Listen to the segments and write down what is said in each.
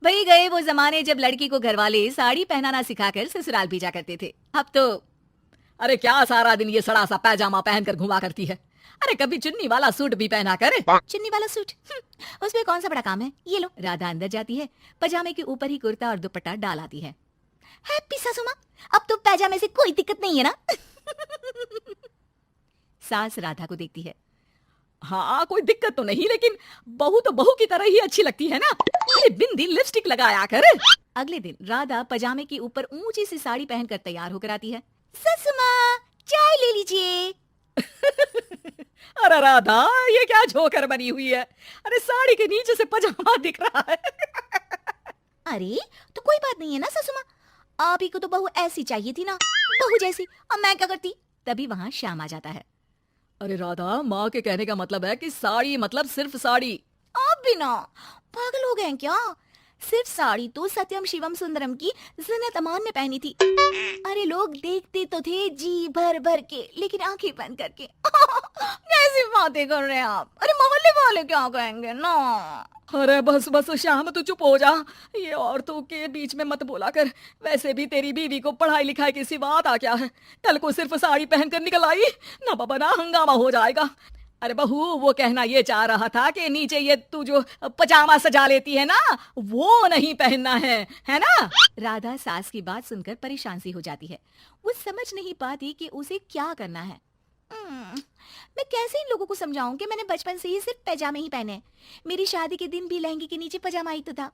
वही गए वो जमाने जब लड़की को घरवाले साड़ी पहनाना सिखाकर ससुराल भेजा करते थे। अब तो अरे क्या सारा दिन ये सड़ा सा पैजामा पहनकर घुमा करती है। अरे कभी चुन्नी वाला सूट भी पहना कर। चुन्नी वाला सूट उसमें कौन सा बड़ा काम है। ये लो। राधा अंदर जाती है, पजामे के ऊपर ही कुर्ता और दुपट्टा डाल आती है। हैप्पी सासू माँ, अब तो पैजामे से कोई दिक्कत नहीं है ना। सास राधा को देखती है। हाँ कोई दिक्कत तो नहीं, लेकिन बहू तो बहू की तरह ही अच्छी लगती है ना। अरे बिंदी लिपस्टिक लगाया कर। अगले दिन राधा पजामे के ऊपर ऊंची सी साड़ी पहनकर तैयार होकर आती है। ससु माँ, चाय ले लीजिए। अरे राधा, ये क्या झोकर बनी हुई है। अरे साड़ी के नीचे से पजामा दिख रहा है। अरे तो कोई बात नहीं है ना ससु माँ, आप ही को तो बहू ऐसी चाहिए थी ना, बहू जैसी। अब मैं क्या करती। तभी वहाँ श्याम आ जाता है। अरे राधा, माँ के कहने का मतलब है कि साड़ी मतलब सिर्फ साड़ी। आप भी ना पागल हो गए क्या। सिर्फ साड़ी तो सत्यम शिवम सुंदरम की जिन्नत अमान ने पहनी थी। अरे लोग देखते तो थे जी भर भर के, लेकिन आंखें बंद करके। कैसी बातें कर रहे हैं आप। अरे मोहल्ले वाले क्या कहेंगे ना। अरे बस बस श्याम, तू चुप हो जा। ये औरतों के बीच में मत बोला कर। वैसे भी तेरी बीवी को पढ़ाई लिखाई की सिवा आता क्या है। कल को सिर्फ साड़ी पहनकर निकल आई ना बाबा ना, हंगामा हो जाएगा। अरे बहू, वो कहना ये चाह रहा था कि नीचे ये तू जो पजामा सजा लेती है ना, वो नहीं पहनना है ना। राधा सास की बात सुनकर परेशान सी हो जाती है। वो समझ नहीं पाती कि उसे क्या करना है। मैं कैसे इन लोगों को समझाऊं कि मैंने बचपन से ही सिर्फ पैजामे ही पहने। मेरी शादी के दिन भी लहंगे के नीचे पजामा ही तो था।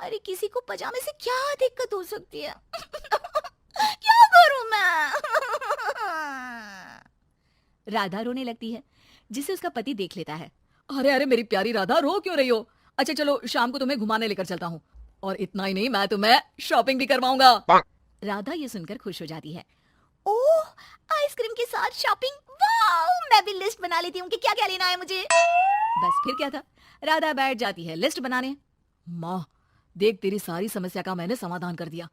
अरे किसी को पजामे से क्या दिक्कत हो सकती है। क्या करूं मैं। राधा रोने लगती है, जिसे उसका पति देख लेता है। अरे अरे मेरी प्यारी राधा, रो क्यों रही हो। अच्छा चलो शाम को तुम्हें घुमाने लेकर चलता हूँ, और इतना ही नहीं, मैं तुम्हें शॉपिंग भी करवाऊंगा। राधा ये सुनकर खुश हो जाती है। ओह, आइसक्रीम के साथ शॉपिंग, वाह। मैं भी लिस्ट बना लेती हूँ कि क्या क्या लेना है मुझे। बस फिर क्या था, राधा बैठ जाती है लिस्ट बनाने। माँ देख, तेरी सारी समस्या का मैंने समाधान कर दिया।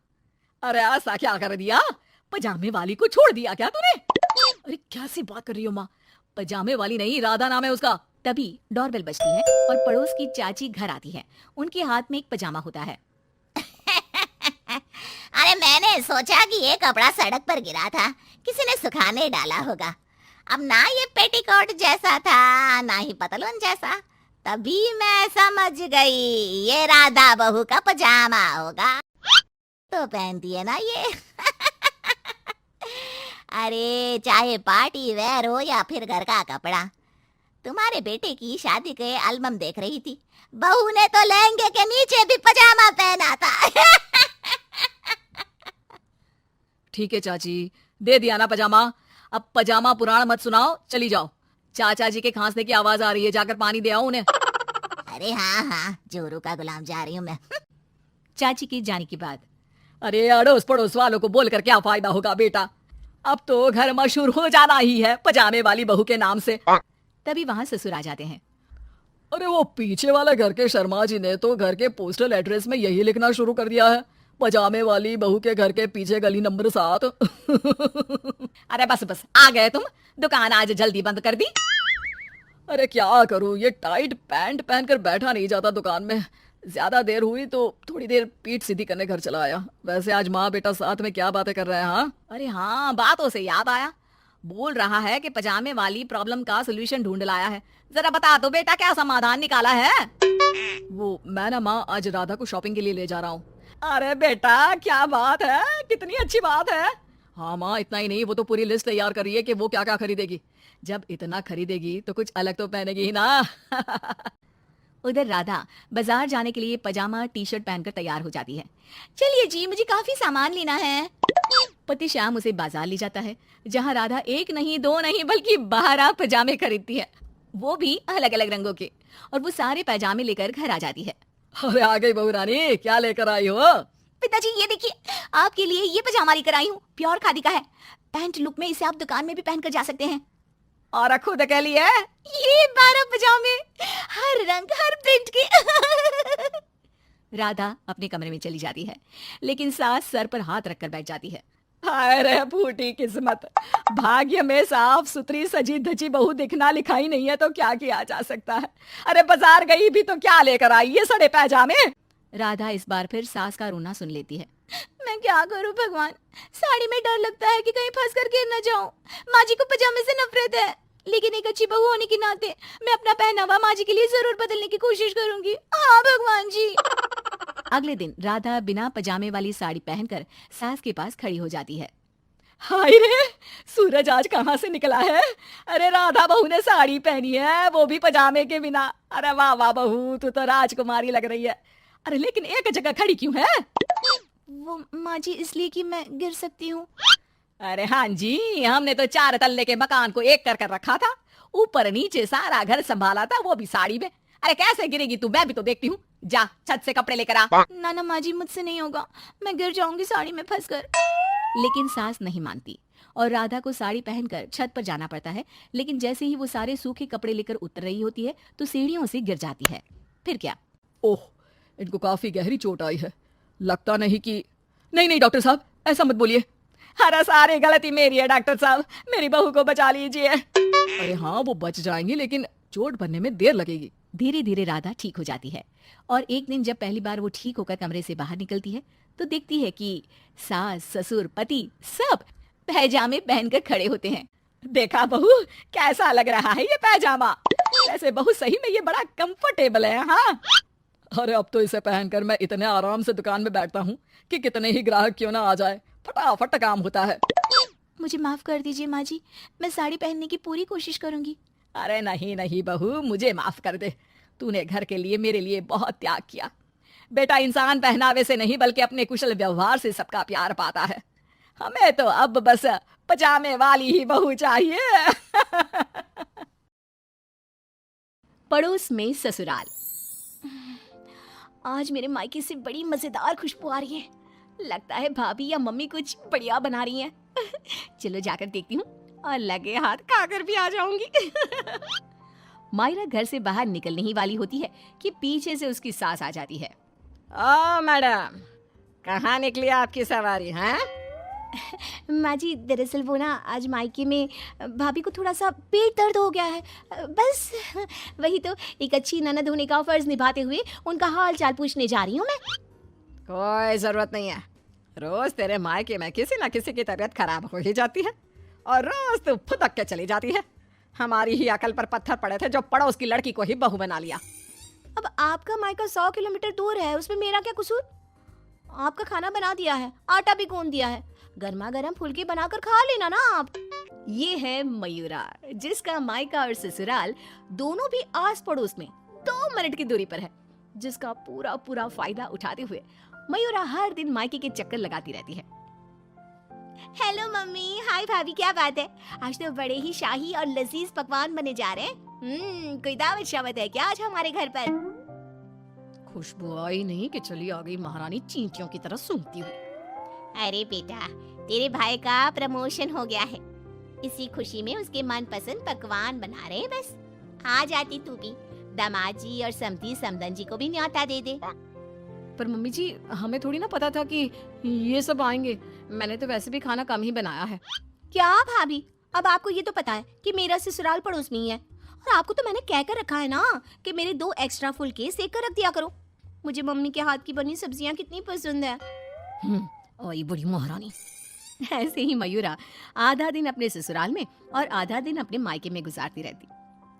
अरे ऐसा क्या कर दिया, पजामे वाली को छोड़ दिया क्या तूने। अरे कैसी बात कर रही हो माँ, पजामे वाली नहीं, राधा नाम है उसका। तभी डोरबेल बजती है और पड़ोस की चाची घर आती है। उनके हाथ में एक पजामा होता है। अरे मैंने सोचा कि ये कपड़ा सड़क पर गिरा था, किसी ने सुखाने डाला होगा। अब ना ये पेटीकोट जैसा था ना ही पतलून जैसा, तभी मैं समझ गई ये राधा बहू का पजामा होगा। तो पहनती है ना ये। अरे चाहे पार्टी वेयर हो या फिर घर का कपड़ा, तुम्हारे बेटे की शादी के एल्बम देख रही थी, बहू ने तो लहंगे के नीचे भी पजामा पहना था। ठीक है चाची, दे दिया ना पजामा। अब पजामा पुराण मत सुनाओ, चली जाओ। चाचा जी के खांसने की आवाज आ रही है, जाकर पानी दे आओ उन्हें। अरे हाँ हाँ, जोरू का गुलाम जा रही हूँ मैं। चाची के जाने के बाद, अरे अड़ोस पड़ोस वालों को बोलकर क्या फायदा होगा बेटा, अब तो घर मशहूर हो जाना ही है पजामे वाली बहू के नाम से। तभी वहां ससुर आ जाते हैं। अरे वो पीछे वाले घर के शर्मा जी ने तो घर के पोस्टल एड्रेस में यही लिखना शुरू कर दिया है, पजामे वाली बहू के घर के पीछे गली नंबर 7। अरे बस बस, आ गए तुम। दुकान आज जल्दी बंद कर दी। अरे क्या करूं, ये टाइट पैंट पहनकर बैठा नहीं जाता दुकान में। ज्यादा देर हुई तो थोड़ी देर पीठ सीधी करने घर चला आया। वैसे आज माँ बेटा साथ में क्या बातें कर रहे हैं। हाँ अरे हाँ, बातों से याद आया, बोल रहा है कि पजामे वाली प्रॉब्लम का सोल्यूशन ढूंढ लाया है। जरा बता दो बेटा, क्या समाधान निकाला है। वो मैं ना माँ आज राधा को शॉपिंग के लिए ले जा रहा हूँ। अरे बेटा क्या बात है, कितनी अच्छी बात है। हाँ माँ, इतना ही नहीं, वो तो पूरी लिस्ट तैयार कर रही है कि वो क्या क्या खरीदेगी। जब इतना खरीदेगी तो कुछ अलग तो पहनेगी ही ना। उधर राधा बाजार जाने के लिए पजामा टी शर्ट पहनकर तैयार हो जाती है। चलिए जी, मुझे काफी सामान लेना है। पति श्याम उसे बाजार ले जाता है, जहाँ राधा एक नहीं दो नहीं बल्कि 12 पजामे खरीदती है, वो भी अलग अलग रंगों के। और वो सारे पजामे लेकर घर आ जाती है। अरे आ गई बहू रानी, क्या लेकर आई हो। पिताजी ये देखिए, आपके लिए ये पजामा लेकर आई हूँ, प्योर खादी का है। पैंट लुक में इसे आप दुकान में भी पहनकर जा सकते हैं। और खुद के लिए ये 12 पजामे, हर रंग हर प्रिंट के। राधा अपने कमरे में चली जाती है, लेकिन सास सर पर हाथ रखकर बैठ जाती है। हाय रे फूटी किस्मत, भाग्य में साफ सुथरी सजी धजी बहू दिखना लिखाई नहीं है तो क्या किया जा सकता है। अरे बाजार गई भी तो क्या लेकर आई, ये सड़े पैजामे। राधा इस बार फिर सास का रोना सुन लेती है। मैं क्या करूं भगवान, साड़ी में डर लगता है कि कहीं फंस कर गिर न जाऊं। माँ जी को पजामे से नफरत है, लेकिन एक अच्छी बहू होने के नाते मैं अपना पहनावा माँ जी के लिए जरूर बदलने की कोशिश करूंगी। हाँ भगवान जी। अगले दिन राधा बिना पजामे वाली साड़ी पहनकर सास के पास खड़ी हो जाती है। हाय रे, सूरज आज कहाँ से निकला है? अरे राधा बहू ने साड़ी पहनी है, वो भी पजामे के बिना। अरे वाह वाह बहू, तू तो राजकुमारी लग रही है। अरे लेकिन एक जगह खड़ी क्यों है? वो माँ जी इसलिए कि मैं गिर सकती हूँ। अरे हाँ जी, हमने तो 4 तल्ले के मकान को एक कर रखा था, ऊपर नीचे सारा घर संभाला था, वो भी साड़ी में। अरे कैसे गिरेगी तू? मैं भी तो देखती हूँ। जा छत से कपड़े लेकर आ। ना माँ जी, मुझसे नहीं होगा, मैं गिर जाऊंगी साड़ी में फंसकर। लेकिन सास नहीं मानती और राधा को साड़ी पहनकर छत पर जाना पड़ता है। लेकिन जैसे ही वो सारे सूखे कपड़े लेकर उतर रही होती है तो सीढ़ियों से गिर जाती है। फिर क्या? ओह, इनको काफी गहरी चोट आई है। लगता नहीं कि... नहीं डॉक्टर साहब, ऐसा मत बोलिए। अरे सारी गलती मेरी है डॉक्टर साहब, मेरी बहू को बचा लीजिए। अरे हाँ, वो बच जाएंगी, लेकिन चोट भरने में देर लगेगी। धीरे धीरे राधा ठीक हो जाती है और एक दिन जब पहली बार वो ठीक होकर कमरे से बाहर निकलती है तो देखती है कि सास, ससुर, पति सब पैजामे पहनकर खड़े होते हैं। देखा बहू, कैसा लग रहा है ये पैजामा? वैसे बहू सही में ये बड़ा कंफर्टेबल है। हाँ, अरे अब तो इसे पहनकर मैं इतने आराम से दुकान में बैठता हूँ कि कितने ही ग्राहक क्यों ना आ जाए, फटाफट काम होता है। मुझे माफ कर दीजिए माँ जी, मैं साड़ी पहनने की पूरी कोशिश करूंगी। अरे नहीं बहू, मुझे माफ कर दे। तूने घर के लिए मेरे लिए बहुत त्याग किया। बेटा, इंसान पहनावे से नहीं बल्कि अपने कुशल व्यवहार से सबका प्यार पाता है। हमें तो अब बस पजामे वाली ही बहू चाहिए। पड़ोस में ससुराल। आज मेरे मायके से बड़ी मजेदार खुशबू आ रही है। लगता है भाभी या मम्मी कुछ बढ़िया बना रही हैं। चलो जाकर देखती हूँ और लगे हाथ खाकर भी आ जाऊंगी। मायरा घर से बाहर निकलने ही वाली होती है कि पीछे से उसकी सास आ जाती है। ओ मैडम, कहाँ निकली आपकी सवारी? हैं? माँ जी, दरअसल वो ना आज मायके में भाभी को थोड़ा सा पेट दर्द हो गया है, बस वही तो एक अच्छी ननद होने का फर्ज निभाते हुए उनका हाल चाल पूछने जा रही हूँ मैं। कोई जरूरत नहीं है, रोज तेरे मायके में किसी न किसी की तबीयत खराब हो ही जाती है और रोज तू फुदक के चली जाती है। हमारी ही अकल पर पत्थर पड़े थे जो पड़ोस की लड़की को ही बहू बना लिया। अब आपका मायका 100 किलोमीटर दूर है, उसमें मेरा क्या कसूर? आपका खाना बना दिया है, आटा भी गूंद दिया है, गर्मा गर्म फुलकी बनाकर खा लेना ना आप। ये है मयूरा, जिसका मायका और ससुराल दोनों भी आस पड़ोस में 2 मिनट की दूरी पर है, जिसका पूरा फायदा उठाते हुए मयूरा हर दिन मायके के चक्कर लगाती रहती है। हेलो मम्मी, हाय भाभी, क्या बात है? आज तो बड़े ही शाही और लजीज पकवान बने जा रहे हैं। कोई दावत शावत है क्या आज हमारे घर पर? खुशबू आई नहीं कि चली आ गई महारानी चींटियों की तरह सूंघती हुई। अरे बेटा, तेरे भाई का प्रमोशन हो गया है, इसी खुशी में उसके मनपसंद पकवान बना रहे हैं। बस आ जाती तू भी, दामाद जी और समधी समदन जी को भी न्योता दे दे। पर मम्मी जी, हमें थोड़ी ना पता था कि ये सब आएंगे। मैंने तो वैसे भी खाना कम ही बनाया है। क्या भाभी, अब आपको ये तो पता है कि मेरा ससुराल पड़ोस में ही है, और आपको तो मैंने कह कर रखा है ना कि मेरे 2 एक्स्ट्रा फुलके सेक कर रख दिया करो। मुझे मम्मी के हाथ की बनी सब्जियां कितनी पसंद है। ओए बड़ी महारानी। ऐसे ही मयूरा आधा दिन अपने ससुराल में और आधा दिन अपने मायके में गुजारती रहती।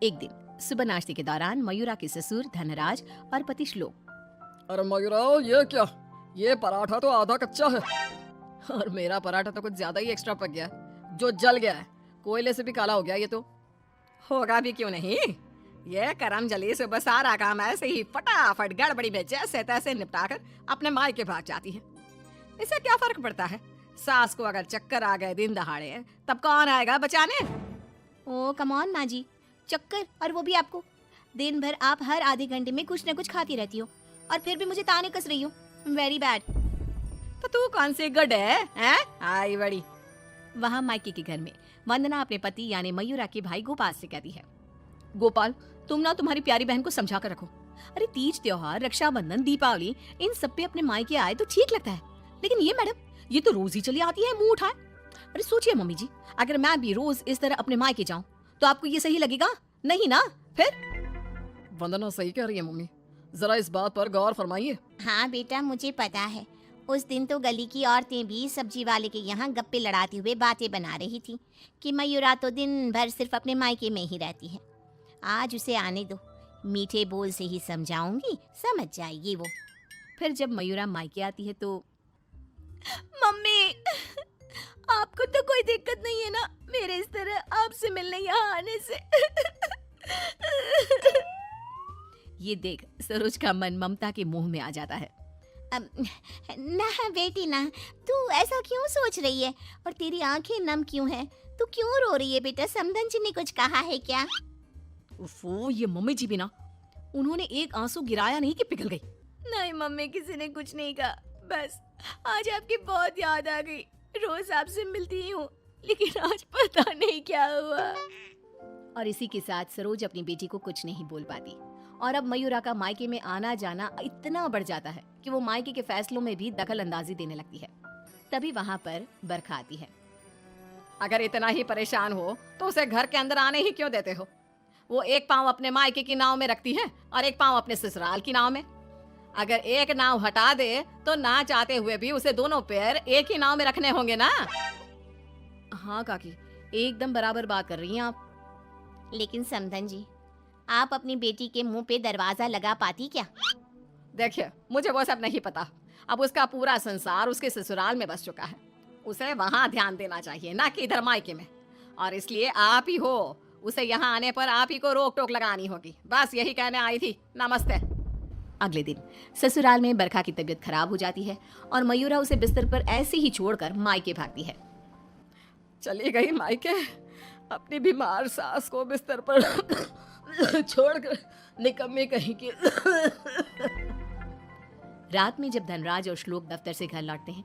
एक दिन सुबह नाश्ते के दौरान मयूरा के ससुर धनराज और पति श्लोक, अरे मयूरा, ये क्या? ये पराठा तो आधा कच्चा है और मेरा पराठा तो कुछ ज्यादा ही एक्स्ट्रा पक गया है, जो जल गया है, कोयले से भी काला हो गया। ये तो होगा भी क्यों नहीं। ये करम जली सुबह सारा काम ऐसे ही फटाफट गड़बड़ी में जैसे तैसे निपटाकर अपने मायके भाग जाती है। इससे क्या फर्क पड़ता है? सास को अगर चक्कर आ गए दिन दहाड़े तब कौन आएगा बचाने? ओ कम ऑन माँ जी, चक्कर, और वो भी आपको? दिन भर आप हर आधे घंटे में कुछ न कुछ खाती रहती हो और फिर भी मुझे ताने कस रही हो। Very bad. तो तू कौन सी गुड है, हैं? आई बड़ी। वहाँ मायके के घर में वंदना अपने पति यानी मयूरा के भाई गोपाल से कहती है, गोपाल, तुम ना तुम्हारी प्यारी बहन को समझा कर रखो। अरे तीज त्योहार, रक्षाबंधन, दीपावली, इन सब पे अपने मायके आए तो ठीक लगता है, लेकिन ये मैडम, ये तो रोज ही चली आती है मुंह उठाए। अरे सोचिए मम्मी जी, अगर मैं भी रोज इस तरह अपने मायके जाऊं तो आपको ये सही लगेगा? नहीं ना? फिर वंदना सही कह रही है मम्मी, जरा इस बात पर गौर फरमाइए। हाँ बेटा, मुझे पता है। उस दिन तो गली की औरतें भी सब्जी वाले के यहाँ गप्पे लड़ाते हुए बातें बना रही थी कि मयूरा तो दिन भर सिर्फ अपने मायके में ही रहती है। आज उसे आने दो, मीठे बोल से ही समझाऊंगी, समझ जाएगी वो। फिर जब मयूरा मायके आती है तो मम्मी, आपको तो कोई दिक्कत नहीं है ना मेरे इस तरह आपसे मिलने यहाँ आने से? ये देख सरोज का मन ममता के मुंह में आ जाता है। ना बेटी ना, तू ऐसा क्यों सोच रही है? और तेरी आंखें नम क्यों हैं? तू क्यों रो रही है बेटा? समधन जी ने कुछ कहा है क्या? उफ़ो, ये मम्मी जी भी ना, उन्होंने एक आंसू गिराया नहीं कि पिघल गई। नहीं मम्मी, किसी ने कुछ नहीं कहा, बस आज आपकी बहुत याद आ गई। रोज आपसे मिलती ही हूँ, लेकिन आज पता नहीं क्या हुआ। और इसी के साथ सरोज अपनी बेटी को कुछ नहीं बोल पाती। और अब मयूरा का मायके में आना जाना इतना बढ़ जाता है कि वो मायके के फैसलों में भी दखल अंदाजी देने लगती है। तभी वहाँ पर बरखा आती है। अगर इतना ही परेशान हो तो उसे घर के अंदर आने ही क्यों देते हो? वो एक पाँव अपने मायके की नाव में रखती है और एक पाँव अपने ससुराल की नाव में। अगर एक नाव हटा दे तो ना चाहते हुए भी उसे दोनों पैर एक ही नाव में रखने होंगे ना। हाँ काकी, एकदम बराबर बात कर रही हैं आप। लेकिन समधन जी, आप अपनी बेटी के मुंह पे दरवाजा लगा पाती क्या? देखिए, मुझे वो सब नहीं पता। अब उसका पूरा संसार उसके ससुराल में बस चुका है। उसे वहाँ ध्यान देना चाहिए, ना कि इधर मायके में। और इसलिए आप ही हो, उसे यहाँ आने पर आप ही को रोक टोक लगानी होगी। बस यही कहने आई थी। नमस्ते। अगले दिन ससुराल में बरखा की तबीयत खराब हो जाती है और मयूरा उसे बिस्तर पर ऐसे ही छोड़कर मायके भागती है। चली गई मायके, अपनी बीमार सास को बिस्तर पर छोड़कर, निकम्मी कहीं की। रात में जब धनराज और श्लोक दफ्तर से घर लौटते हैं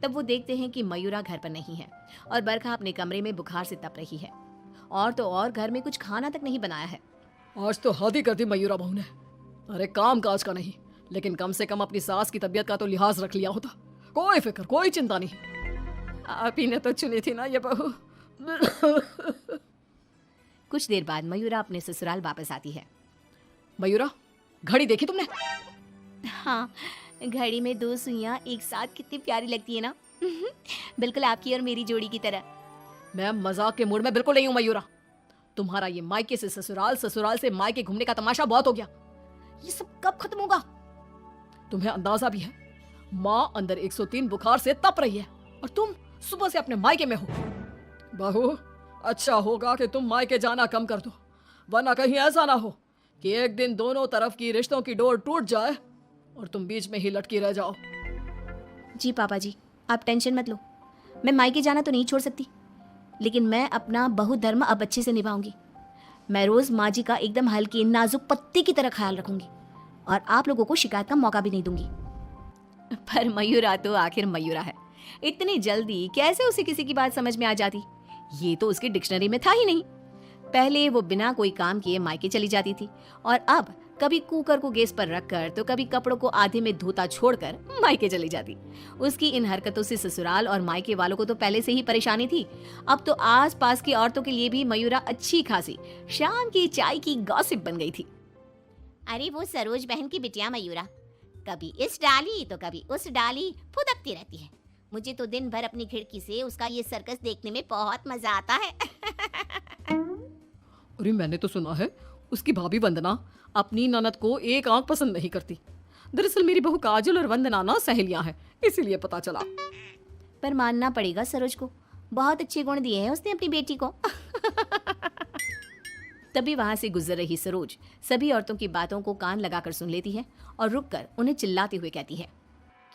तब वो देखते हैं कि मयूरा घर पर नहीं है और बरखा अपने कमरे में बुखार से तप रही है। और तो और घर में कुछ खाना तक नहीं बनाया है। आज तो हद ही कर दी मयूरा बहू ने। अरे काम काज का नहीं, लेकिन कम से कम अपनी सास की तबीयत का तो लिहाज रख लिया होता। कोई फिक्र, कोई चिंता नहीं। आप ही ने तो चुनी थी ना ये बहू। कुछ देर बाद मयूरा अपने ससुराल वापस आती है। मयूरा, घड़ी देखी तुमने? हाँ, घड़ी में 2 सुइयां एक साथ कितनी प्यारी लगती है ना। बिल्कुल आपकी और मेरी जोड़ी की तरह। मैं मजाक के मूड में बिल्कुल नहीं हूँ मयूरा। तुम्हारा ये मायके से ससुराल, ससुराल से मायके घूमने का तमाशा बहुत हो गया। ये सब कब खत्म होगा? तुम्हें अंदाजा भी है, माँ अंदर 103 बुखार से तप रही है और तुम सुबह से अपने मायके में हो। बहू, अच्छा होगा कि तुम मायके जाना कम कर दो, वरना कहीं ऐसा ना हो कि एक दिन दोनों तरफ की रिश्तों की डोर टूट जाए और तुम बीच में ही लटकी रह जाओ। जी पापा जी, आप टेंशन मत लो। मैं मायके जाना तो नहीं छोड़ सकती, लेकिन मैं अपना बहुधर्म अब अच्छे से निभाऊंगी। मैं रोज माँ जी का एकदम हल्की नाजुक पत्ती की तरह ख्याल रखूंगी और आप लोगों को शिकायत का मौका भी नहीं दूंगी। पर मयूरा तो आखिर मयूरा है, इतनी जल्दी कैसे उसे किसी की बात समझ में आ जाती? ये तो उसकी डिक्शनरी में था ही नहीं। पहले वो बिना कोई काम किए मायके चली जाती थी और अब कभी कुकर को गैस पर रखकर तो कभी कपड़ों को आधे में धोता छोड़कर मायके चली जाती। उसकी इन हरकतों से ससुराल और मायके वालों को तो पहले से ही परेशानी थी। अब तो आस पास की औरतों के लिए भी मयूरा अच्छी खासी शाम की चाय की गॉसिप बन गई थी। अरे वो सरोज बहन की बिटिया मयूरा, कभी इस डाली तो कभी उस डाली फुदकती रहती है। मुझे तो दिन भर अपनी खिड़की से उसका ये सर्कस देखने में बहुत मजा आता है। अरे मैंने तो सुना है उसकी भाभी वंदना अपनी ननद को एक आंख पसंद नहीं करती। दरअसल मेरी बहू काजल और वंदना ना सहेलियां हैं, इसीलिए पता चला। पर मानना पड़ेगा सरोज को, बहुत अच्छे गुण दिए हैं उसने अपनी बेटी को। तभी वहां से गुजर रही सरोज सभी औरतों की बातों को कान लगाकर सुन लेती है और रुककर उन्हें चिल्लाते हुए कहती है,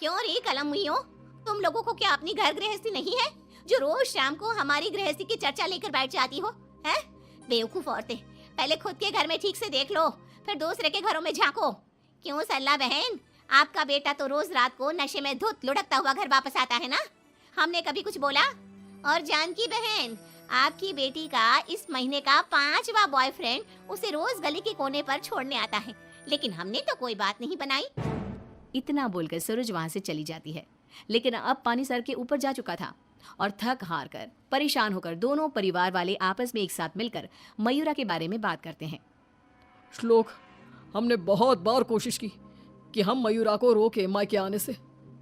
क्यों रे कलम हुई हो? तुम लोगों को क्या अपनी घर गृहस्थी नहीं है जो रोज शाम को हमारी गृहस्थी की चर्चा लेकर बैठ जाती हो? हैं? बेवकूफ औरतें, पहले खुद के घर में ठीक से देख लो, फिर दूसरे के घरों में झांको। क्यों सल्ला बहन, आपका बेटा तो रोज रात को नशे में धुत लुढ़कता हुआ घर वापस आता है ना? हमने कभी कुछ बोला? और जानकी बहन, आपकी बेटी का इस महीने का 5वां बॉयफ्रेंड उसे रोज गली के कोने पर छोड़ने आता है, लेकिन हमने तो कोई बात नहीं बनाई। इतना बोलकर सरोज वहां से चली जाती है। लेकिन अब पानी सर के ऊपर जा चुका था और थक हार कर परेशान होकर दोनों परिवार वाले आपस में एक साथ मिलकर मयूरा के बारे में बात करते हैं। श्लोक, हमने बहुत बार कोशिश की कि हम मयूरा को रोके मायके आने से,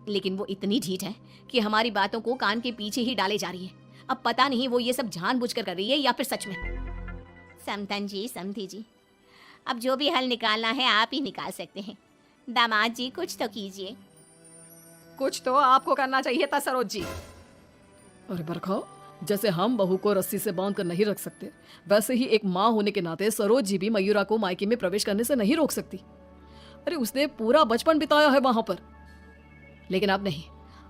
लेकिन वो इतनी ढीठ है कि हमारी बातों को कान के पीछे ही डाले जा रही है। अब पता नहीं वो ये सब जानबूझकर कर रही है या फिर सच में। समधन जी, समधी जी, अब जो भी हल निकालना है आप ही निकाल सकते हैं। दामाद जी कुछ तो कीजिए। कुछ तो आपको करना चाहिए था सरोज जी। अरे बरखा, जैसे हम बहू को रस्सी से बांध कर नहीं रख सकते, वैसे ही एक माँ होने के नाते सरोज जी भी मयूरा को मायके में प्रवेश करने से नहीं रोक सकती। अरे उसने पूरा बचपन बिताया है वहां पर। लेकिन अब नहीं,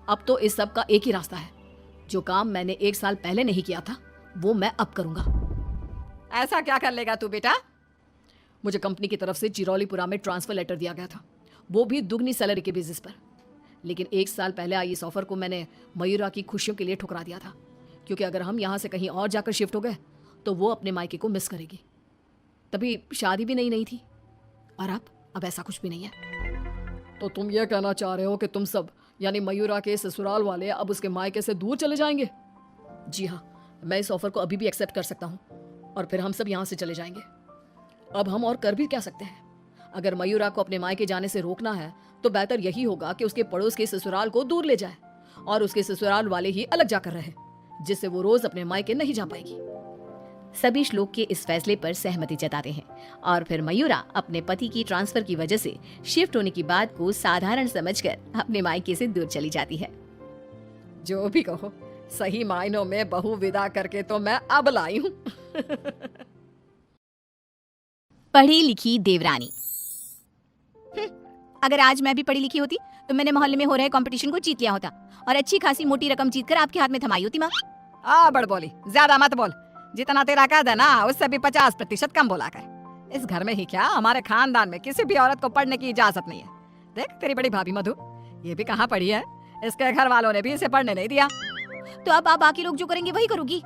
अब तो इस सब का एक ही रास्ता है। जो काम मैंने 1 साल पहले नहीं किया था वो मैं अब करूंगा। ऐसा क्या कर लेगा तू बेटा? मुझे कंपनी की तरफ से चिरौलीपुरा में ट्रांसफर लेटर दिया गया था, वो भी दुगनी सैलरी के बेसिस पर। लेकिन 1 साल पहले आई इस ऑफर को मैंने मयूरा की खुशियों के लिए ठुकरा दिया था, क्योंकि अगर हम यहाँ से कहीं और जाकर शिफ्ट हो गए तो वो अपने मायके को मिस करेगी। तभी शादी भी नहीं थी, और अब ऐसा कुछ भी नहीं है। तो तुम ये कहना चाह रहे हो कि तुम सब यानी मयूरा के ससुराल वाले अब उसके मायके से दूर चले जाएंगे? जी हाँ, मैं इस ऑफर को अभी भी एक्सेप्ट कर सकता हूँ और फिर हम सब यहाँ से चले जाएंगे। अब हम और कर भी क्या सकते हैं? अगर मयूरा को अपने मायके जाने से रोकना है तो बेहतर यही होगा कि उसके पड़ोस के ससुराल को दूर ले जाए और उसके ससुराल वाले ही अलग जाकर रहे, जिससे वो रोज अपने मायके नहीं जा पाएगी। सभी श्लोक के इस फैसले पर सहमति जताते हैं और फिर मयूरा अपने पति की ट्रांसफर की वजह से शिफ्ट होने की बात को साधारण समझकर अपने मायके से दूर चली जाती है। जो भी कहो, सही मायनों में बहू विदा करके तो मैं अब लाई हूँ। पढ़ी लिखी देवरानी। अगर आज मैं भी पढ़ी लिखी होती तो मैंने मोहल्ले में हो रहे कंपटीशन को जीत लिया होता और अच्छी खासी मोटी रकम जीतकर आपके हाथ में थमाई होती। माँ बड़ बोली, ज्यादा मत बोल। जितना तेरा कद है ना उससे भी 50% कम बोला कर। इस घर में ही क्या, हमारे खानदान में किसी भी औरत को पढ़ने की इजाजत नहीं है। देख तेरी बड़ी भाभी मधु, ये भी कहाँ पढ़ी है, इसके घर वालों ने भी इसे पढ़ने नहीं दिया। तो अब आप बाकी लोग जो करेंगे वही करूंगी।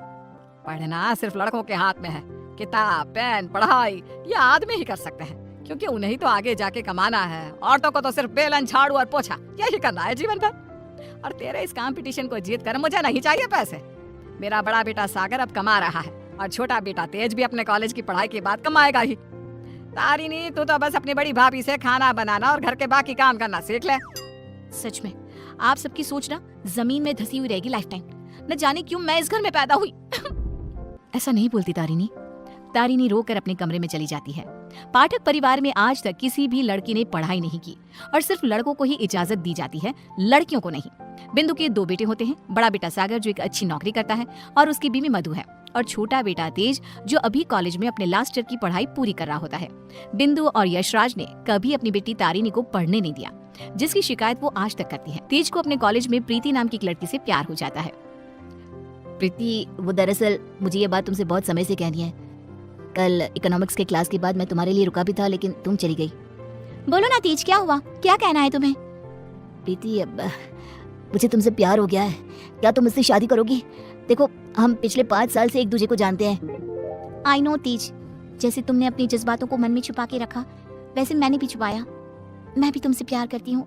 पढ़ना सिर्फ लड़कों के हाथ में है। किताब, पेन, पढ़ाई ये आदमी ही कर सकते हैं, क्योंकि उन्हें ही तो आगे जाके कमाना है। औरतों को तो सिर्फ बेलन, झाड़ू और पोछा यही करना है जीवन भर। और तेरे इस कंपटीशन को जीत कर मुझे नहीं चाहिए पैसे। मेरा बड़ा बेटा सागर अब कमा रहा है और छोटा बेटा तेज भी अपने कॉलेज की पढ़ाई के बाद कमाएगा ही। तारिणी, तू तो बस अपनी बड़ी भाभी से खाना बनाना और घर के बाकी काम करना सीख ले। सच में आप सबकी सोच ना जमीन में धसी हुई रहेगी लाइफ टाइम। न जाने क्यों मैं इस घर में पैदा हुई। ऐसा नहीं बोलती तारिणी। तारिणी रोकर अपने कमरे में चली जाती है। पाठक परिवार में आज तक किसी भी लड़की ने पढ़ाई नहीं की और सिर्फ लड़कों को ही इजाजत दी जाती है, लड़कियों को नहीं। बिंदु के 2 बेटे होते हैं, बड़ा बेटा सागर जो एक अच्छी नौकरी करता है और उसकी बीवी मधु है, और छोटा बेटा तेज जो अभी कॉलेज में अपने लास्ट ईयर की पढ़ाई पूरी कर रहा होता है। बिंदु और यशराज ने कभी अपनी बेटी तारिणी को पढ़ने नहीं दिया, जिसकी शिकायत वो आज तक करती है। तेज को अपने कॉलेज में प्रीति नाम की एक लड़की से प्यार हो जाता है। प्रीति, वो दरअसल मुझे ये बात तुमसे बहुत समय से कहनी है। कल इकोनॉमिक्स के क्लास के बाद मैं तुम्हारे लिए रुका भी था, लेकिन तुम चली गई। बोलो ना तेज, क्या हुआ, क्या कहना है तुम्हें? प्रीति, अब मुझे तुमसे प्यार हो गया है। क्या तुम मुझसे शादी करोगी? देखो, हम पिछले 5 साल से एक दूसरे को जानते हैं। आई नो तेज, जैसे तुमने अपनी जज्बातों को मन में छुपा के रखा वैसे मैंने भी छुपाया। मैं भी तुमसे प्यार करती हूँ,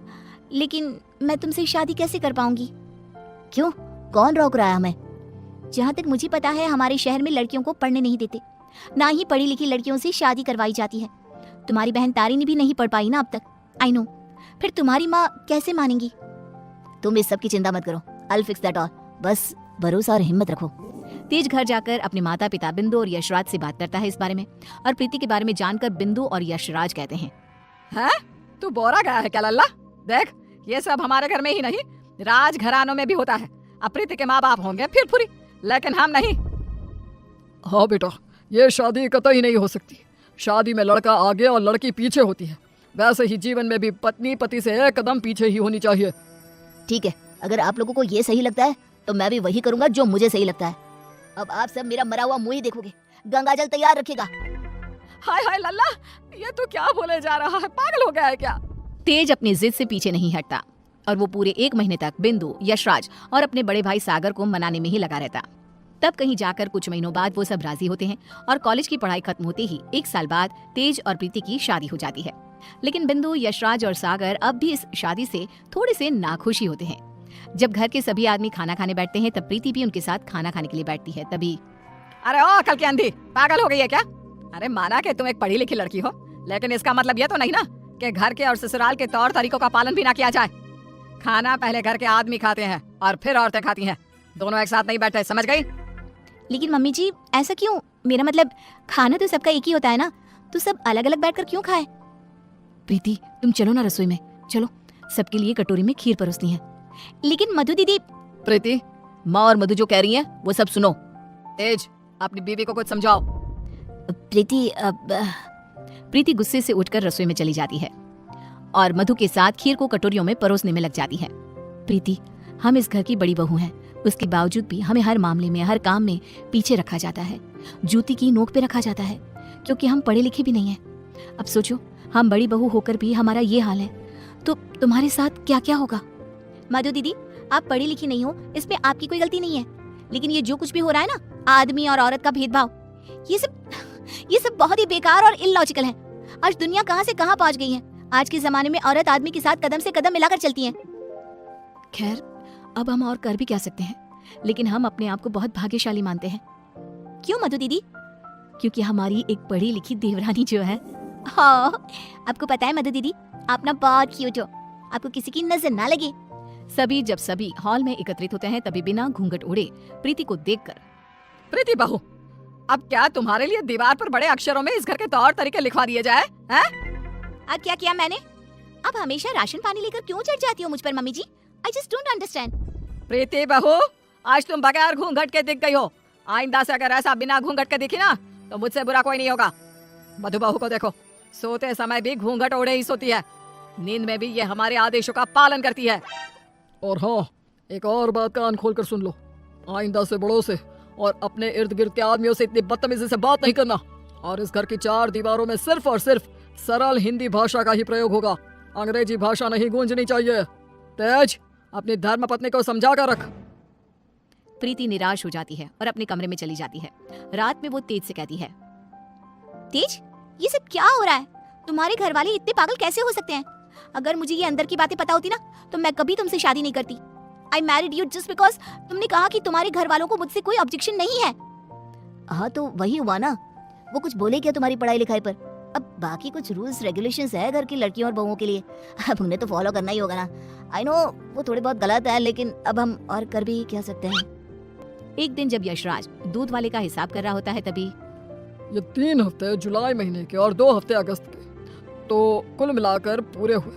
लेकिन मैं तुमसे शादी कैसे कर पाऊंगी? क्यों, कौन रोक रहा है हमें? जहाँ तक मुझे पता है हमारे शहर में लड़कियों को पढ़ने नहीं देते, ना ही पढ़ी लिखी लड़कियों से शादी करवाई जाती है। तुम्हारी बहन तारिणी भी नहीं पढ़ पाई ना अब तक। आई नो, फिर तुम्हारी माँ कैसे मानेंगी? तुम इस सब की चिंता मत करो, I'll fix that all। बस भरोसा और हिम्मत रखो। तेज घर जाकर अपने माता पिता बिंदु और यशराज से बात करता है इस बारे में, और प्रीति के बारे में जानकर बिंदु और यशराज कहते हैं, है तू बोरा गया है क्या लल्ला? देख, ये सब हमारे घर में ही नहीं राज घरानों में भी होता है। अब प्रीति के माँ बाप होंगे फिर पूरी, लेकिन हम नहीं। हाँ बेटा, ये शादी कतई नहीं हो सकती। शादी में लड़का आगे और लड़की पीछे होती है। वैसे ही जीवन में भी पत्नी पति से एक कदम पीछे ही होनी चाहिए। ठीक है, अगर आप लोगों को ये सही लगता है तो मैं भी वही करूंगा जो मुझे सही लगता है। अब आप सब मेरा मरा हुआ मुंह ही देखोगे। गंगाजल तैयार रखिएगा। हाय हाय लल्ला, ये तू क्या बोले जा रहा है, पागल हो गया है क्या? तेज अपनी जिद से पीछे नहीं हटता और वो पूरे 1 महीने तक बिंदु, यशराज और अपने बड़े भाई सागर को मनाने में ही लगा रहता। तब कहीं जाकर कुछ महीनों बाद वो सब राजी होते हैं और कॉलेज की पढ़ाई खत्म होते ही 1 साल बाद तेज और प्रीति की शादी हो जाती है। लेकिन बिंदु, यशराज और सागर अब भी इस शादी से थोड़े से नाखुश ही होते हैं। जब घर के सभी आदमी खाना खाने बैठते हैं तब प्रीति भी उनके साथ खाना खाने के लिए बैठती है। तभी अरे ओ अकल की अंधी, पागल हो गई है क्या? अरे माना कि तुम एक पढ़ी लिखी लड़की हो, लेकिन इसका मतलब ये तो नहीं ना कि घर के और ससुराल के तौर तरीकों का पालन भी ना किया जाए। खाना पहले घर के आदमी खाते हैं और फिर औरतें खाती हैं, दोनों एक साथ नहीं बैठे, समझ गई? लेकिन मम्मी जी ऐसा क्यों? मेरा मतलब खाना तो सबका एक ही होता है ना, तो सब अलग अलग बैठकर क्यों खाए? प्रीति तुम चलो ना रसोई में, चलो, सबके लिए कटोरी में खीर परोसनी है। लेकिन मधु दीदी। प्रीति, माँ और मधु जो कह रही हैं वो सब सुनो। तेज, अपनी बीवी को कुछ समझाओ। प्रीति गुस्से से उठकर रसोई में चली जाती है और मधु के साथ खीर को कटोरियों में परोसने में लग जाती है। प्रीति, हम इस घर की बड़ी बहू हैं, उसके बावजूद भी हमें हर मामले में, हर काम में पीछे रखा जाता है, जूती की नोक पे रखा जाता है, क्योंकि हम पढ़े लिखे भी नहीं हैं। अब सोचो, हम बड़ी बहू होकर भी हमारा ये हाल है, तो तुम्हारे साथ क्या क्या होगा? मधु दीदी, आप पढ़ी लिखी नहीं हो, इसमें आपकी कोई गलती नहीं है, लेकिन ये जो कुछ भी हो रहा है ना, आदमी और औरत का भेदभाव, ये सब बहुत ही बेकार और इलॉजिकल है। आज दुनिया कहाँ से कहाँ पहुँच गई है। आज के जमाने में औरत आदमी के साथ कदम से कदम मिलाकर चलती है। खैर, अब हम और कर भी क्या सकते हैं, लेकिन हम अपने आप को बहुत भाग्यशाली मानते हैं। क्यों मधु दीदी? क्योंकि हमारी एक पढ़ी लिखी देवरानी जो है। हाँ, आपको पता है मधु दीदी, आप ना बहुत क्यूट हो, आपको किसी की नजर ना लगे। जब सभी हॉल में एकत्रित होते हैं तभी बिना घूंघट उड़े प्रीति को देखकर, प्रीति बहू, अब क्या तुम्हारे लिए दीवार पर बड़े अक्षरों में इस घर के तौर तरीके लिखवा दिए जाए हैं? अब क्या किया मैंने? अब हमेशा राशन पानी लेकर क्यों चढ़ जाती हो मुझ पर mummy ji? I just don't understand. Preeti बहू, आज तुम बगैर घूंघट के दिख गई हो। आइंदा से अगर ऐसा बिना घूंघट के दिखी ना, तो मुझसे बुरा कोई नहीं होगा। मधु बहू को देखो, सोते समय भी घूंघट ओढ़े ही सोती है, नींद में भी ये हमारे आदेशों का पालन करती है। और हाँ, एक और बात कान खोल कर सुन लो, आइंदा से बड़ों से और अपने इर्द गिर्द के आदमियों से इतनी बदतमीजी से बात नहीं करना, और इस घर की 4 दीवारों में सिर्फ और सिर्फ सरल हिंदी भाषा का ही प्रयोग होगा, अंग्रेजी भाषा नहीं गूंजनी चाहिए। तेज, अपनी धर्मपत्नी को समझा कर रख। प्रीति निराश हो जाती है और अपने कमरे में चली जाती है। रात में वो तेज से कहती है, तेज, ये सब क्या हो रहा है? तुम्हारे घर वाले इतने पागल कैसे हो सकते हैं? अगर मुझे ये अंदर की बातें पता होती ना, तो मैं कभी तुमसे शादी नहीं करती। I married you just because तुमने कहा कि तुम्हारे घर वालों को मुझसे कोई ऑब्जेक्शन नहीं है। हाँ तो वही हुआ ना, वो कुछ बोले क्या तुम्हारी पढ़ाई लिखाई पर? अब बाकी कुछ रूल्स रेगुलेशंस है घर की लड़कियों और बहुओं के लिए, अब उन्हें तो फॉलो करना ही होगा ना। आई नो वो थोड़े बहुत गलत है, लेकिन अब हम और कर भी क्या सकते हैं। एक दिन जब यशराज दूध वाले का हिसाब कर रहा होता है तभी ये 3 हफ्ते जुलाई महीने के और 2 हफ्ते अगस्त के, तो कुल मिलाकर पूरे हुए।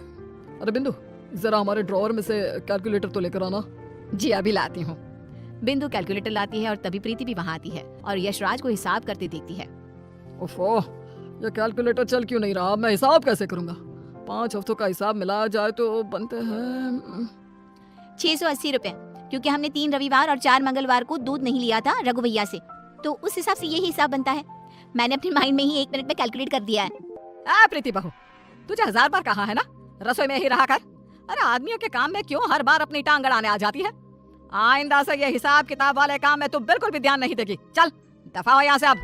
अरे बिंदु, जरा हमारे ड्रॉअर में से कैलकुलेटर तो लेकर आना। जी अभी लाती हूँ। बिंदु कैलकुलेटर लाती है और तभी प्रीति भी वहाँ आती है और यशराज को हिसाब करते देखती है। ओफो, ये कैलकुलेटर चल क्यों नहीं रहा? मैं हिसाब कैसे करूंगा? 5 हफ्तों का हिसाब मिलाया जाए तो बनते हैं 680 रुपए, क्योंकि हमने 3 रविवार और 4 मंगलवार को दूध नहीं लिया था रघु भैया से, तो उस हिसाब से यही हिसाब बनता है। मैंने अपने माइंड में ही 1 मिनट में कैलकुलेट कर दिया है। प्रीति बहू, तुझे 1000 बार कहा है ना रसोई में ही रहा कर। अरे आदमियों के काम में क्यों हर बार अपनी टांग अड़ाने आ जाती है? आइंदा से ये हिसाब किताब वाले काम में तू बिल्कुल भी ध्यान नहीं देगी। चल दफा हो यहाँ से अब।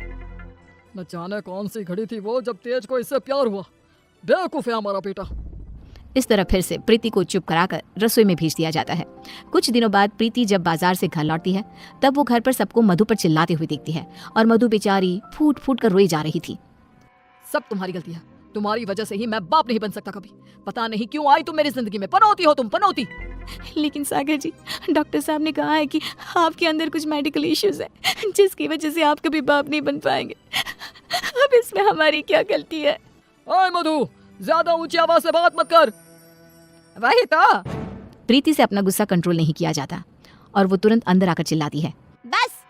न जाने कौन सी घड़ी थी वो जब तेज को इससे प्यार हुआ। बेवकूफ है हमारा बेटा। इस तरह फिर से प्रीति को चुप कराकर रसोई में भेज दिया जाता है। कुछ दिनों बाद प्रीति जब बाजार से घर लौटती है तब वो घर पर सबको मधु पर चिल्लाते हुए देखती है और मधु बेचारी फूट फूट कर रोई जा रही थी। सब तुम्हारी गलती है, तुम्हारी वजह से ही मैं बाप नहीं बन सकता कभी। पता नहीं क्यों आई तुम मेरी जिंदगी में। पनौती हो तुम, पनौती। लेकिन सागर जी, डॉक्टर साहब ने कहा है कि आपके अंदर कुछ मेडिकल इश्यूज है जिसकी वजह से आप कभी बाप नहीं बन पाएंगे। अब इसमें हमारी क्या गलती है? ओए मधु, ज्यादा ऊंची आवाज से बात मत कर। वही तो। प्रीति से अपना गुस्सा कंट्रोल नहीं किया जाता और वो तुरंत अंदर आकर चिल्लाती है, बस,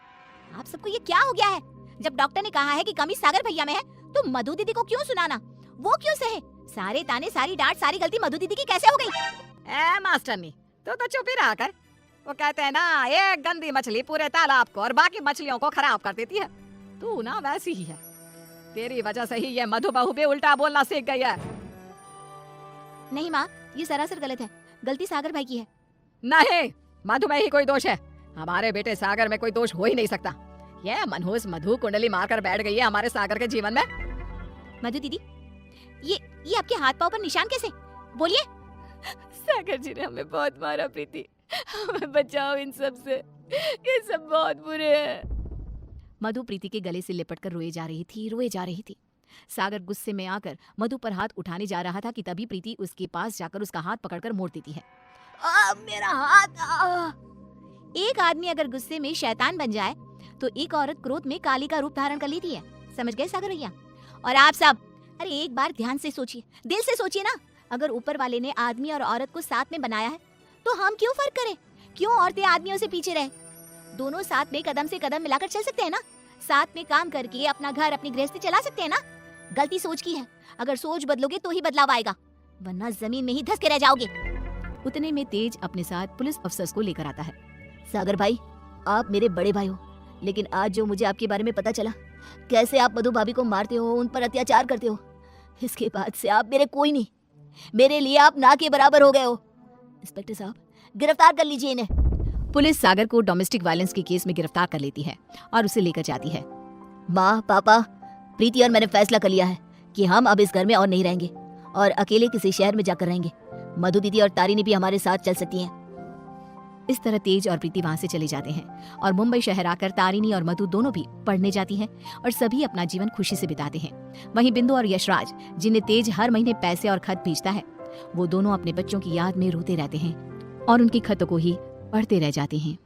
आप सबको ये क्या हो गया है? जब डॉक्टर ने कहा है कि कमी सागर भैया में है, तो मधु दीदी को क्यों सुनाना? वो क्यों सहे? सारे ताने, सारी डांट, सारी गलती मधु दीदी की कैसे हो गई? मास्टरनी, तू तो चुप ही रहा कर। वो कहते हैं ना, एक गंदी मछली पूरे तालाब को और बाकी मछलियों को खराब कर देती है। तू ना वैसी ही है। तेरी वजह से ही ये मधु बहू भी उल्टा बोलना सीख गई है। नहीं माँ, ये सरासर गलत है। गलती सागर भाई की है। नहीं, मधु में ही कोई दोष है। हमारे बेटे सागर में कोई दोष हो ही नहीं सकता। ये मनहूस मधु कुंडली मारकर बैठ गई है हमारे सागर के जीवन में। मधु दीदी, ये आपके हाथ पाँव पर निशान कैसे? बोलिए। सागर जी ने हमें बहुत मारा प्रीति, हमें बचाओ इन सब से, ये सब बहुत बुरे हैं। मधु प्रीति के गले से लिपट कर रोए जा रही थी। सागर गुस्से में आकर मधु पर हाथ उठाने जा रहा था कि तभी प्रीति उसके पास जाकर उसका हाथ पकड़कर मोड़ देती है। मेरा हाथ! एक आदमी अगर गुस्से में शैतान बन जाए तो एक औरत क्रोध में काली का रूप धारण कर लेती है। समझ गए सागर भैया? और आप सब, अरे एक बार ध्यान से सोचिए, दिल से सोचिए ना। अगर ऊपर वाले ने आदमी और औरत को साथ में बनाया है तो हम क्यों फर्क करें? क्यों औरतें आदमियों से पीछे रहे? दोनों साथ में कदम से कदम मिलाकर चल सकते हैं ना। साथ में काम करके अपना घर, अपनी गृहस्थी चला सकते हैं ना। गलती सोच की है, अगर सोच बदलोगे तो ही बदलाव आएगा, वरना जमीन में ही धंस के रह जाओगे। उतने में तेज अपने साथ पुलिस अफसर को लेकर आता है। सागर भाई, आप मेरे बड़े भाई हो, लेकिन आज जो मुझे आपके बारे में पता चला, कैसे आप मधु भाभी को मारते हो, उन पर अत्याचार करते हो, इसके बाद से आप मेरे कोई नहीं, मेरे लिए आप ना के बराबर हो गए हो। इंस्पेक्टर साहब, गिरफ्तार कर लीजिए इन्हें। पुलिस सागर को डोमेस्टिक वायलेंस के केस में गिरफ्तार कर लेती है और उसे लेकर जाती है। माँ, पापा, प्रीति और मैंने फैसला कर लिया है कि हम अब इस घर में और नहीं रहेंगे और अकेले किसी शहर में जाकर रहेंगे। मधु दीदी और तारिनी भी हमारे साथ चल सकती हैं। इस तरह तेज और प्रीति वहां से चले जाते हैं और मुंबई शहर आकर तारिनी और मधु दोनों भी पढ़ने जाती हैं और सभी अपना जीवन खुशी से बिताते हैं। वहीं बिंदु और यशराज, जिन्हें तेज हर महीने पैसे और खत भेजता है, वो दोनों अपने बच्चों की याद में रोते रहते हैं और उनकी खतों को ही पढ़ते रह जाते हैं।